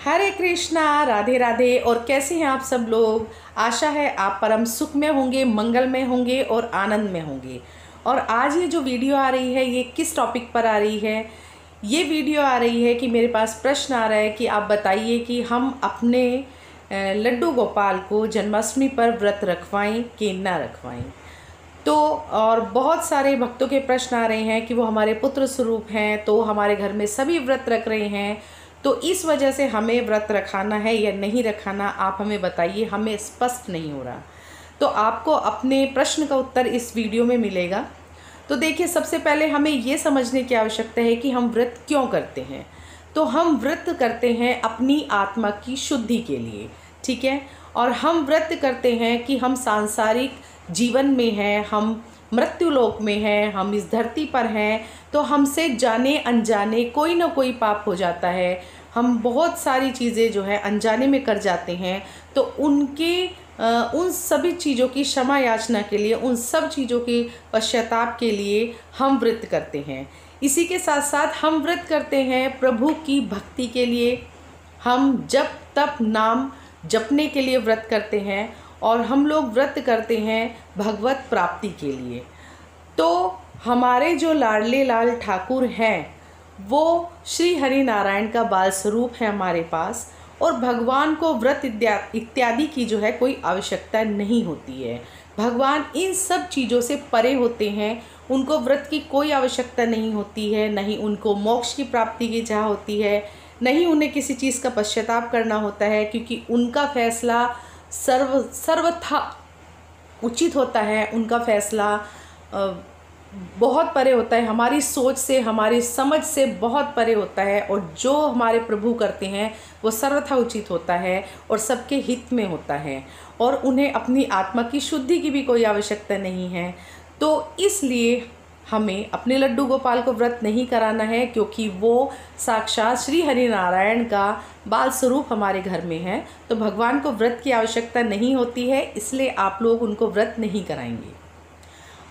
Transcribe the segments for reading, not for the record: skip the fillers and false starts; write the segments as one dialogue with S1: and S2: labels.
S1: हरे कृष्णा, राधे राधे। और कैसे हैं आप सब लोग। आशा है आप परम सुख में होंगे, मंगल में होंगे और आनंद में होंगे। और आज ये जो वीडियो आ रही है ये किस टॉपिक पर आ रही है। ये वीडियो आ रही है कि मेरे पास प्रश्न आ रहा है कि आप बताइए कि हम अपने लड्डू गोपाल को जन्माष्टमी पर व्रत रखवाएं कि ना रखवाएं। तो और बहुत सारे भक्तों के प्रश्न आ रहे हैं कि वो हमारे पुत्र स्वरूप हैं, तो हमारे घर में सभी व्रत रख रहे हैं, तो इस वजह से हमें व्रत रखाना है या नहीं रखाना, आप हमें बताइए। हमें स्पष्ट नहीं हो रहा। तो आपको अपने प्रश्न का उत्तर इस वीडियो में मिलेगा। तो देखिए, सबसे पहले हमें ये समझने की आवश्यकता है कि हम व्रत क्यों करते हैं। तो हम व्रत करते हैं अपनी आत्मा की शुद्धि के लिए, ठीक है। और हम व्रत करते हैं कि हम सांसारिक जीवन में हैं, हम मृत्युलोक में हैं, हम इस धरती पर हैं, तो हमसे जाने अनजाने कोई ना कोई पाप हो जाता है। हम बहुत सारी चीज़ें जो है अनजाने में कर जाते हैं। तो उन सभी चीज़ों की क्षमा याचना के लिए, उन सब चीज़ों के पश्चाताप के लिए हम व्रत करते हैं। इसी के साथ साथ हम व्रत करते हैं प्रभु की भक्ति के लिए। हम जप तप नाम जपने के लिए व्रत करते हैं। और हम लोग व्रत करते हैं भगवत प्राप्ति के लिए। तो हमारे जो लाडले लाल ठाकुर हैं वो श्री हरि नारायण का बाल स्वरूप है हमारे पास। और भगवान को व्रत इत्यादि की जो है कोई आवश्यकता नहीं होती है। भगवान इन सब चीज़ों से परे होते हैं। उनको व्रत की कोई आवश्यकता नहीं होती है, नहीं उनको मोक्ष की प्राप्ति की चाह होती है, नहीं उन्हें किसी चीज़ का पश्चाताप करना होता है, क्योंकि उनका फैसला सर्वथा उचित होता है। उनका फैसला बहुत परे होता है, हमारी सोच से, हमारी समझ से बहुत परे होता है। और जो हमारे प्रभु करते हैं वो सर्वथा उचित होता है और सबके हित में होता है। और उन्हें अपनी आत्मा की शुद्धि की भी कोई आवश्यकता नहीं है। तो इसलिए हमें अपने लड्डू गोपाल को व्रत नहीं कराना है, क्योंकि वो साक्षात श्री हरि नारायण का बाल स्वरूप हमारे घर में है। तो भगवान को व्रत की आवश्यकता नहीं होती है, इसलिए आप लोग उनको व्रत नहीं कराएंगे।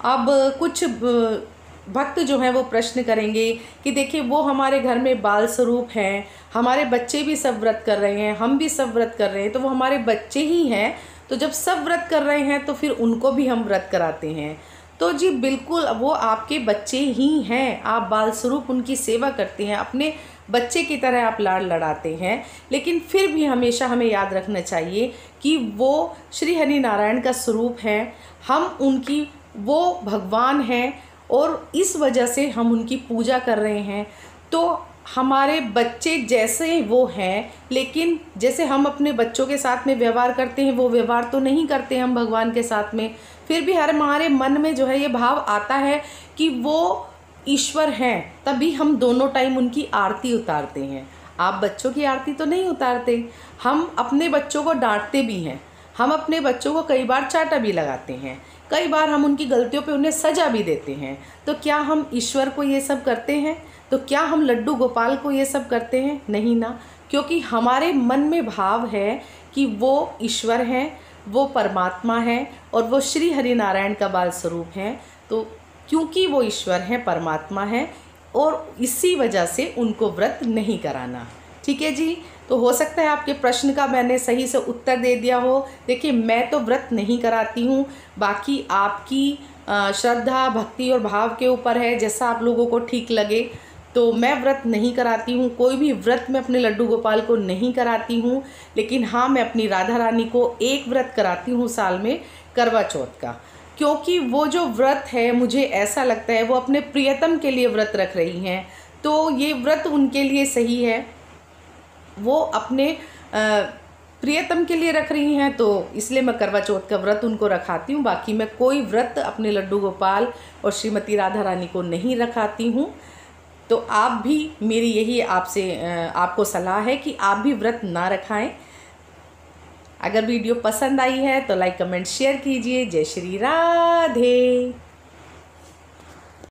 S1: अब कुछ भक्त जो हैं वो प्रश्न करेंगे कि देखिए, वो हमारे घर में बाल स्वरूप हैं, हमारे बच्चे भी सब व्रत कर रहे हैं, हम भी सब व्रत कर रहे हैं, तो वो हमारे बच्चे ही हैं। तो जब सब व्रत कर रहे हैं तो फिर उनको भी हम व्रत कराते हैं। तो जी बिल्कुल, वो आपके बच्चे ही हैं। आप बाल स्वरूप उनकी सेवा करते हैं, अपने बच्चे की तरह आप लाड़ लड़ाते हैं। लेकिन फिर भी हमेशा हमें याद रखना चाहिए कि वो श्री हरि नारायण का स्वरूप है, हम उनकी, वो भगवान हैं और इस वजह से हम उनकी पूजा कर रहे हैं। तो हमारे बच्चे जैसे वो हैं, लेकिन जैसे हम अपने बच्चों के साथ में व्यवहार करते हैं वो व्यवहार तो नहीं करते हम भगवान के साथ में। फिर भी हमारे मन में जो है ये भाव आता है कि वो ईश्वर हैं, तभी हम दोनों टाइम उनकी आरती उतारते हैं। आप बच्चों की आरती तो नहीं उतारते। हम अपने बच्चों को डांटते भी हैं, हम अपने बच्चों को कई बार चाटा भी लगाते हैं, कई बार हम उनकी गलतियों पे उन्हें सजा भी देते हैं। तो क्या हम ईश्वर को ये सब करते हैं? तो क्या हम लड्डू गोपाल को ये सब करते हैं? नहीं ना। क्योंकि हमारे मन में भाव है कि वो ईश्वर हैं, वो परमात्मा हैं और वो श्री हरि नारायण का बाल स्वरूप हैं। तो क्योंकि वो ईश्वर हैं, परमात्मा हैं, और इसी वजह से उनको व्रत नहीं कराना। ठीक है जी। तो हो सकता है आपके प्रश्न का मैंने सही से उत्तर दे दिया हो। देखिए, मैं तो व्रत नहीं कराती हूँ, बाकी आपकी श्रद्धा भक्ति और भाव के ऊपर है, जैसा आप लोगों को ठीक लगे। तो मैं व्रत नहीं कराती हूँ, कोई भी व्रत मैं अपने लड्डू गोपाल को नहीं कराती हूँ। लेकिन हाँ, मैं अपनी राधा रानी को एक व्रत कराती हूँ साल में, करवा चौथ का। क्योंकि वो जो व्रत है, मुझे ऐसा लगता है वो अपने प्रियतम के लिए व्रत रख रही हैं, तो ये व्रत उनके लिए सही है। वो अपने प्रियतम के लिए रख रही हैं, तो इसलिए मैं करवा चौथ का व्रत उनको रखाती हूँ। बाकी मैं कोई व्रत अपने लड्डू गोपाल और श्रीमती राधा रानी को नहीं रखाती हूँ। तो आप भी, मेरी यही आपको सलाह है कि आप भी व्रत ना रखाएं। अगर वीडियो पसंद आई है तो लाइक कमेंट शेयर कीजिए। जय श्री राधे।